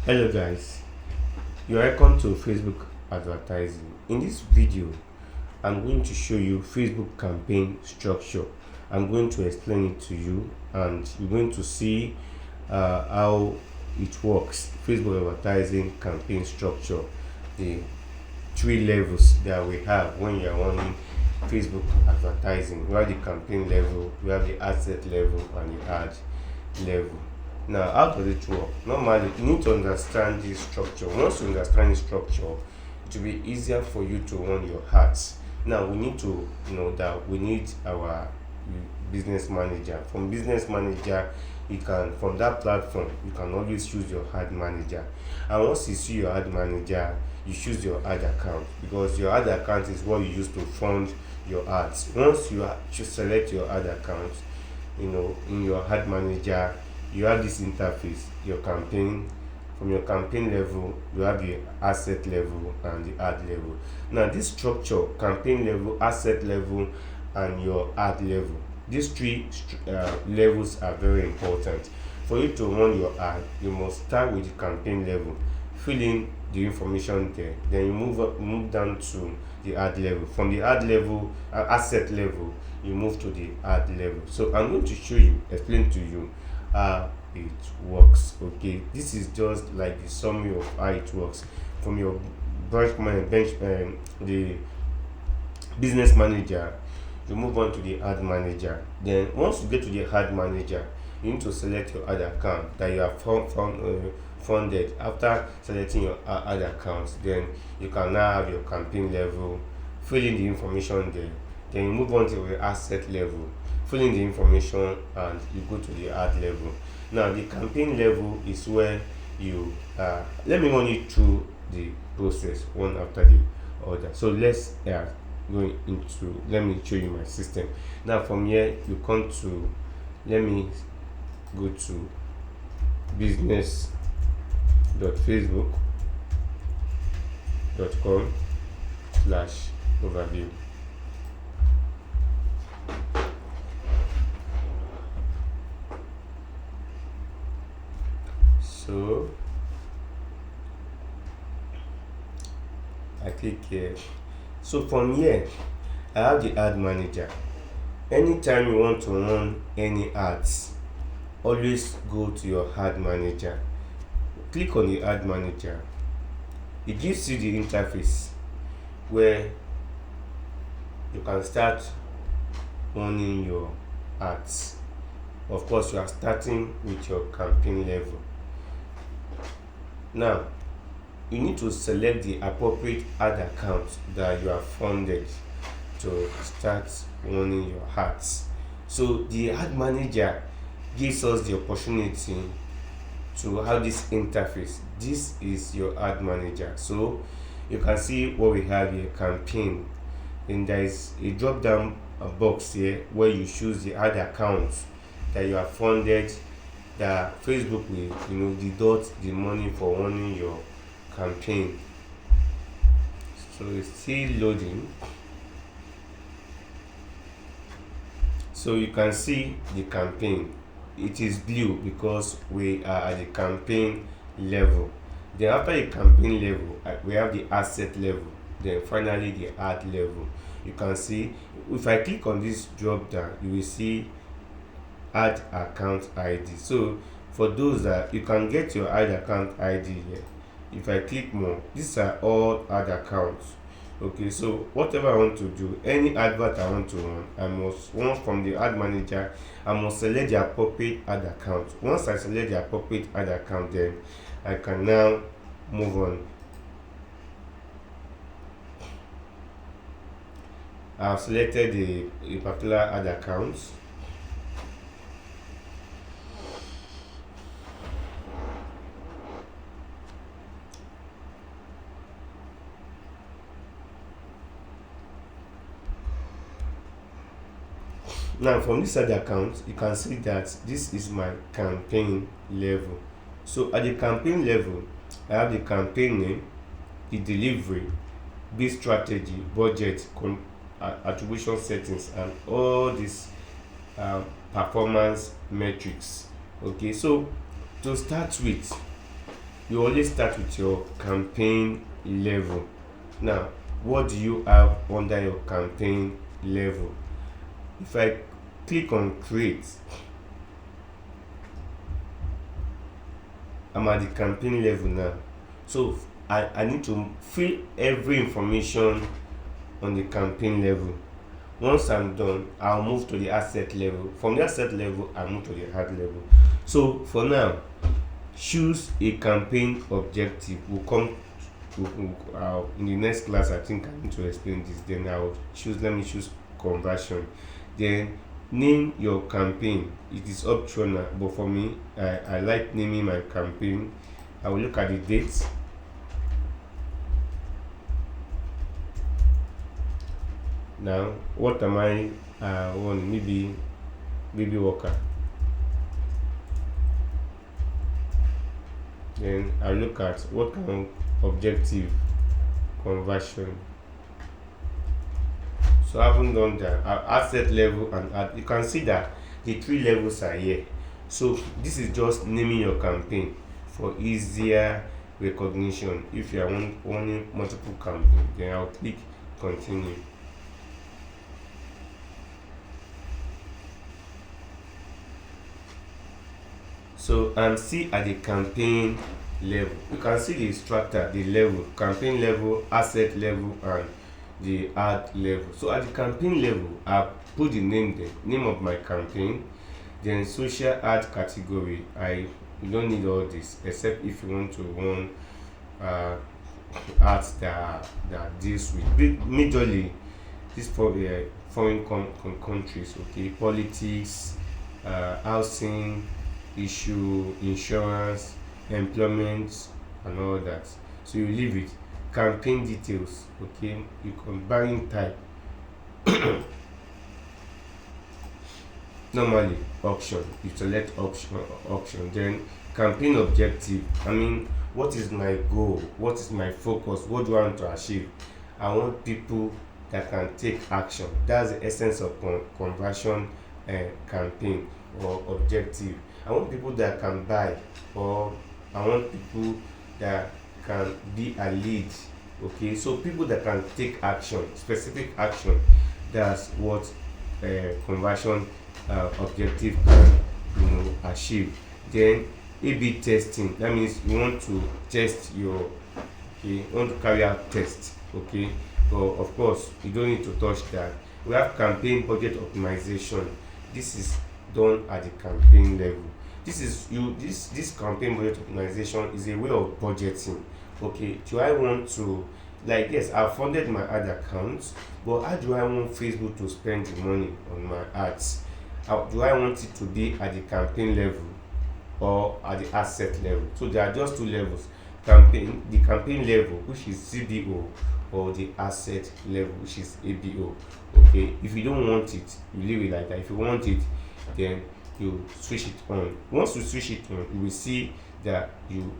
Hello guys, you're welcome to Facebook advertising. In this video, I'm going to show you Facebook campaign structure. I'm going to explain it to you and you're going to see how it works. Facebook advertising campaign structure, the three levels that we have when you're running Facebook advertising. We have the campaign level, we have the asset level, and the ad level. Now, how does it work? Normally, you need to understand this structure. Once you understand the structure, it will be easier for you to run your ads. Now, we need to know that we need our business manager. From business manager, you can from that platform you can always choose your ad manager. And once you see your ad manager, you choose your ad account because your ad account is what you use to fund your ads. Once you select your ad account, in your ad manager you have this interface, your campaign. From your campaign level you have the asset level and the ad level. Now this structure, campaign level, asset level, and your ad level, these three levels are very important. For you to run your ad, you must start with the campaign level, fill in the information there, then you move down to the ad level. From the ad level, asset level, you move to the ad level. So I'm going to show you, explain to you how it works. Okay, this is just like the summary of how it works. From your the business manager, you move on to the ad manager. Then once you get to the ad manager, you need to select your ad account that you have funded. After selecting your ad account, then you can now have your campaign level, fill in the information there. Then you move on to the asset level, fill in the information, and you go to the ad level. Now the campaign level is where you let me run you through the process one after the other. So let's go into, let me show you my system. Now from here you come to, let me go to business.facebook.com/overview. So I click here. So from here I have the ad manager. Anytime you want to run any ads, always go to your ad manager, click on the ad manager. It gives you the interface where you can start running your ads. Of course, you are starting with your campaign level. Now you need to select the appropriate ad account that you have funded to start running your ads. So the ad manager gives us the opportunity to have this interface. This is your ad manager. So you can see what we have here, campaign, and there is a drop down box here where you choose the ad account that you have funded, that Facebook will deduct the money for running your campaign. So it's still loading. So you can see the campaign, it is blue because we are at the campaign level. Then after the campaign level we have the asset level, then finally the ad level. You can see if I click on this drop down, you will see ad account ID. So for those that you can get your ad account ID here, if I click more, these are all ad accounts. Okay, so whatever I want to do, any advert I want to run, I must run from the ad manager. I must select the appropriate ad account. Once I select the appropriate ad account, then I can now move on. I've selected a particular ad account. Now from this ad account you can see that this is my campaign level. So at the campaign level I have the campaign name, the delivery, bid strategy, budget, attribution settings, and all these performance metrics. Okay, so to start with, you always start with your campaign level. Now, what do you have under your campaign level? If I click on create, I'm at the campaign level now. So I need to fill every information on the campaign level. Once I'm done, I'll move to the asset level. From the asset level, I'll move to the ad level. So for now, choose a campaign objective. In the next class, I think I need to explain this. Then let me choose conversion. Then name your campaign. It is optional, but for me, I like naming my campaign. I will look at the dates. Now, what am I on? Maybe baby worker. Then I look at what kind of objective conversion. So I haven't done that. Asset level and ad. You can see that the three levels are here. So this is just naming your campaign for easier recognition. If you are wanting multiple campaigns, then I'll click continue. So and see at the campaign level, you can see the strata, the level, campaign level, asset level, and the ad level. So at the campaign level, I put the name of my campaign, then social ad category. You don't need all this except if you want to run ads that deals with majorly this for foreign countries, okay, politics, housing issue, insurance, employment, and all that. So you leave it. Campaign details, okay, you can buying type. Normally auction, you select auction. Then campaign objective, what is my goal, what is my focus, what do I want to achieve? I want people that can take action. That's the essence of conversion campaign or objective. I want people that can buy, or I want people that can be a lead. Okay, so people that can take action, specific action. That's what conversion objective can achieve. Then A/B testing. That means you want to test you want to carry out tests. Okay, but of course you don't need to touch that. We have campaign budget optimization. This is done at the campaign level. This campaign budget optimization is a way of budgeting. Okay, do I want to, like, yes, I've funded my ad accounts, but how do I want Facebook to spend the money on my ads? How do I want it to be at the campaign level or at the asset level? So there are just two levels: the campaign level, which is CBO, or the asset level, which is ABO. Okay, if you don't want it, you leave it like that. If you want it, then you switch it on. Once you switch it on, you will see that you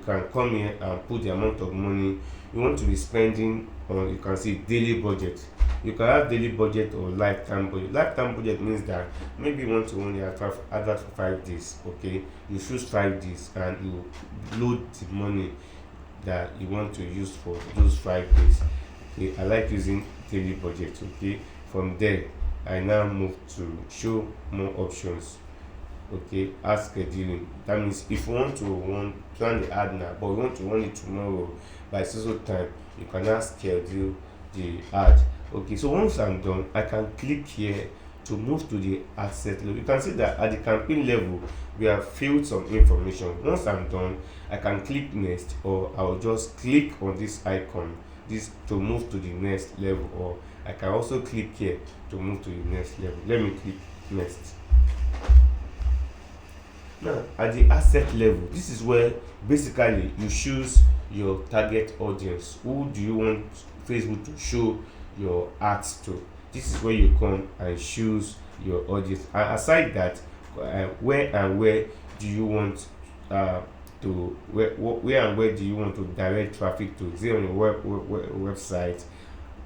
can come here and put the amount of money you want to be spending on. You can see daily budget. You can have daily budget or lifetime budget. Lifetime budget means that maybe you want to run the advert for 5 days. Okay, you choose 5 days and you load the money that you want to use for those 5 days. Okay, I like using daily budget. Okay, from there I now move to show more options. Okay, ad scheduling. That means if you want to plan the ad now, but you want to run it tomorrow by so time, you can now schedule the ad. Okay, so once I'm done, I can click here to move to the asset level. You can see that at the campaign level, we have filled some information. Once I'm done, I can click next, or I'll just click on this icon, this to move to the next level, or I can also click here to move to the next level. Let me click next. Now at the asset level, this is where basically you choose your target audience. Who do you want Facebook to show your ads to? This is where you come and choose your audience. And aside that, where do you want where do you want to direct traffic to? Is it on your website,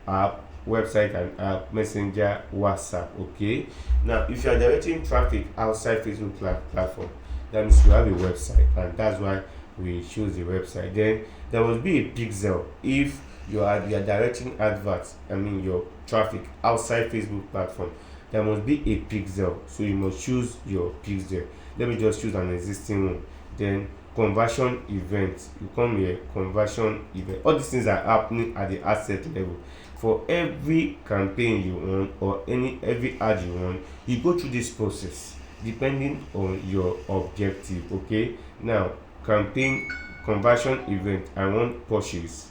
app, and app, messenger, WhatsApp? Okay, now if you are directing traffic outside Facebook platform, that means you have a website, and that's why we choose the website. Then there must be a pixel if you are directing adverts, your traffic outside Facebook platform. There must be a pixel, so you must choose your pixel. Let me just choose an existing one. Then conversion event, you come here, conversion event. All these things are happening at the asset level. For every campaign you run or every ad you run, you go through this process depending on your objective. Okay, now campaign conversion event, I want purchase,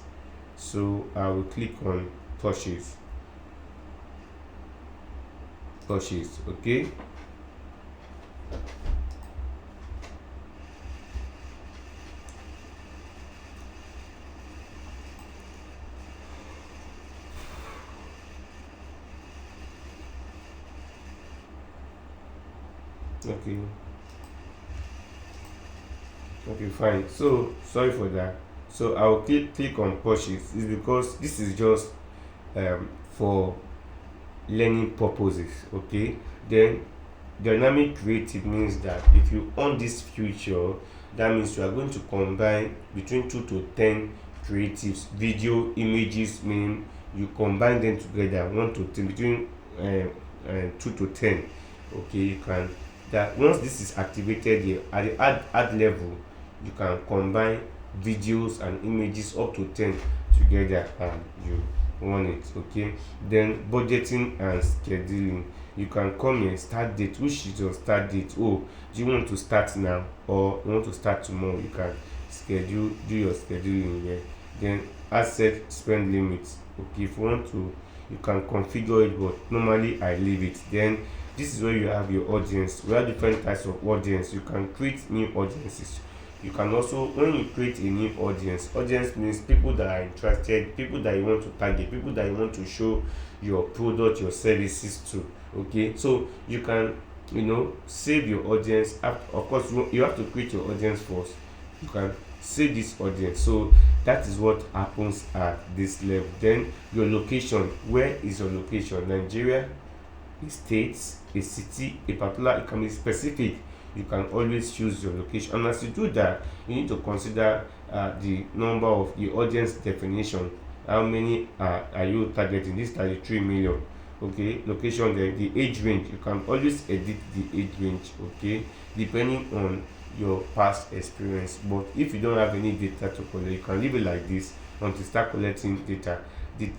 so I will click on purchase. Okay, okay, okay, fine. So sorry for that. So I will click on purchase. It's because this is just for learning purposes. Okay, then dynamic creative means that if you own this feature, that means you are going to combine between 2 to 10 creatives, video, images, meaning you combine them together, 1 to 10, between 2 to 10. Okay, you can, that once this is activated here at the ad level, you can combine videos and images up to 10 together and you run it. Okay, then budgeting and scheduling, you can come here, start date, which is your start date. Oh, do you want to start now or you want to start tomorrow? You can do your scheduling here. Then asset spend limits, okay, if you want to, you can configure it, but normally I leave it. Then this is where you have your audience. We have different types of audience. You can create new audiences. You can also, when you create a new audience means people that are interested, people that you want to target, people that you want to show your product, your services to. Okay, so you can, save your audience. Of course, you have to create your audience first. You can save this audience. So that is what happens at this level. Then your location, where is your location? Nigeria, a state, a city, a particular, it can be specific. You can always choose your location, and as you do that, you need to consider the number of the audience definition. How many are you targeting? This 33 million. Okay, location, the age range, you can always edit the age range, okay, depending on your past experience. But if you don't have any data to collect, you can leave it like this until you start collecting data. The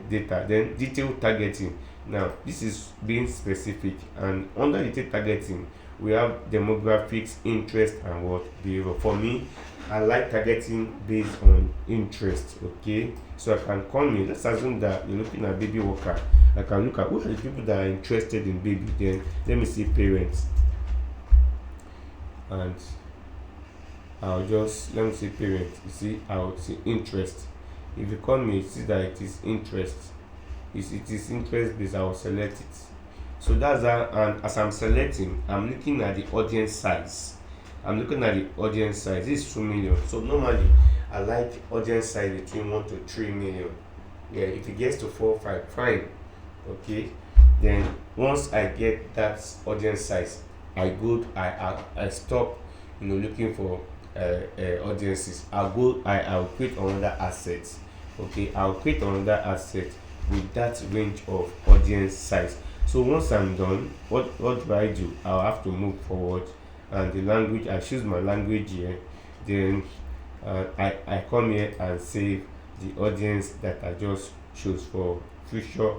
data, then detailed targeting. Now this is being specific, and under detailed targeting we have demographics, interest, and what behavior. For me, I like targeting based on interest. Okay, so I can come in, let's assume that you're looking at baby walker. I can look at who are the people that are interested in baby. Then let me see parents, and I'll just, let me see parents. You see, I'll see interest. If you come in, you see that it is interest. It is interest based, I will select it. So that's how, and as I'm selecting, I'm looking at the audience size. This is 2 million. So normally I like audience size between 1 to 3 million. Yeah, if it gets to 4 or 5, fine. Okay. Then once I get that audience size, I stop looking for audiences. I'll create another asset. Okay, I'll create another asset with that range of audience size. So once I'm done, what do I do? I'll have to move forward, and the language, I choose my language here. Then I come here and save the audience that I just chose for future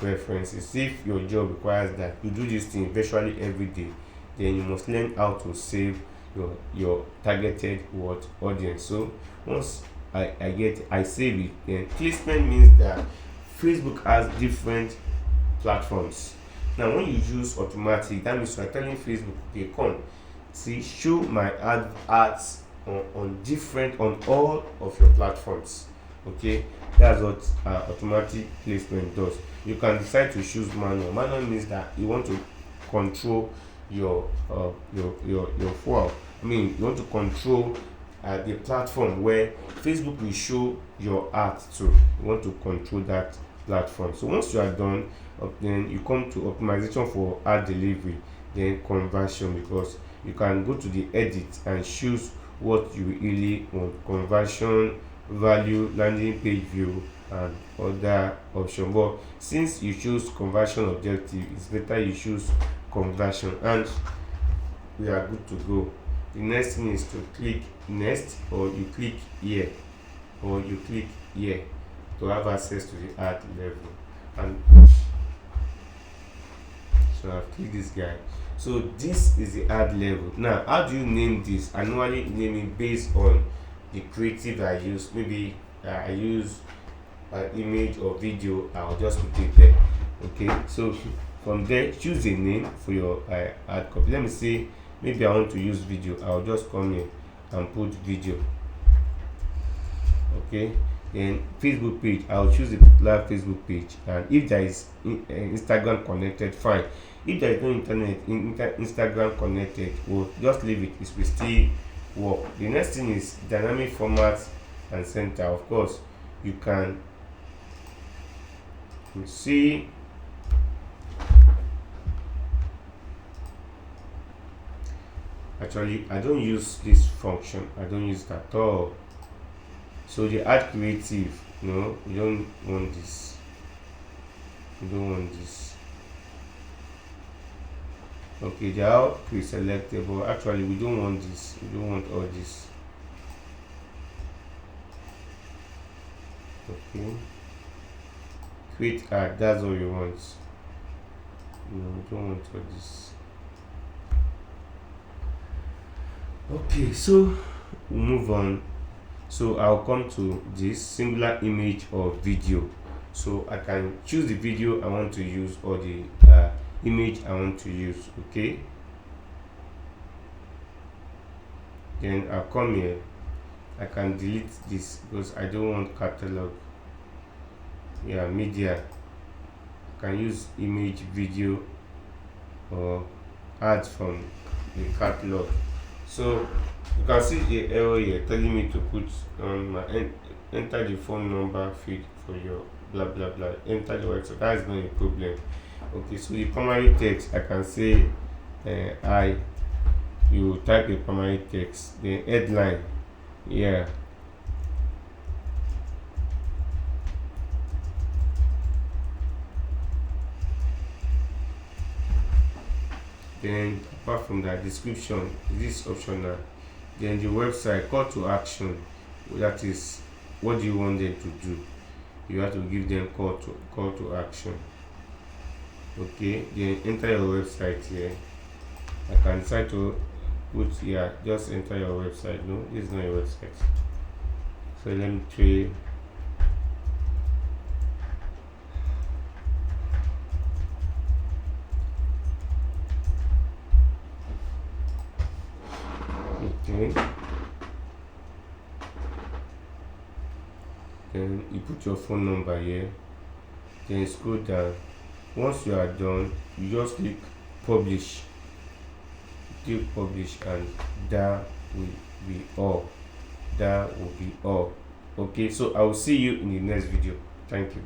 references. If your job requires that you do this thing virtually every day, then you must learn how to save your targeted audience. So once I save it, then placement means that Facebook has different platforms. Now when you use automatic, that means you are telling Facebook, okay, come see, show my ads on all of your platforms. Okay, that's what automatic placement does. You can decide to choose manual means that you want to control your file. You want to control the platform where Facebook will show your ads to. You want to control that platform. So once you are done, then you come to optimization for ad delivery, then conversion, because you can go to the edit and choose what you really want: conversion, value, landing page view, and other option. But since you choose conversion objective, it's better you choose conversion, and we are good to go. The next thing is to click next, or you click here, or you click here to have access to the ad level. And so I've clicked this guy. So this is the ad level. Now, how do you name this? I normally name it based on the creative I use. Maybe I use an image or video, I'll just put it there. Okay, so from there, choose a name for your ad copy. Let me say maybe I want to use video. I'll just come here and put video. Okay, then Facebook page, I'll choose a particular Facebook page, and if there is Instagram connected, fine. If there is no Instagram connected, we'll just leave it. It will still work. The next thing is dynamic format and center. Of course, you can see actually I don't use this function. I don't use it at all. So the add creative, no, you don't want this. You don't want this. Okay, they are pre-selectable. Actually, we don't want this. We don't want all this. Okay, create ad, that's all you want. No, we don't want all this. Okay, so we'll move on. So I'll come to this singular image or video. So I can choose the video I want to use, or the image I want to use. Okay, then I'll come here. I can delete this because I don't want catalog. Yeah, media, I can use image, video, or ads from the catalog. So you can see the error here telling me to put enter the phone number field for your blah blah blah, enter the website. That is not a problem. Okay, so the primary text, I can say you type a primary text, the headline, yeah, then apart from that, description, this optional. Then the website, call to action, that is what do you want them to do. You have to give them call to action. Okay, then enter your website here. I can decide to put here, just enter your website. No, this is not your website. So let me try. Okay, then you put your phone number here, then you scroll down. Once you are done, you just click publish. Click publish, and that will be all. That will be all. Okay, so I will see you in the next video. Thank you.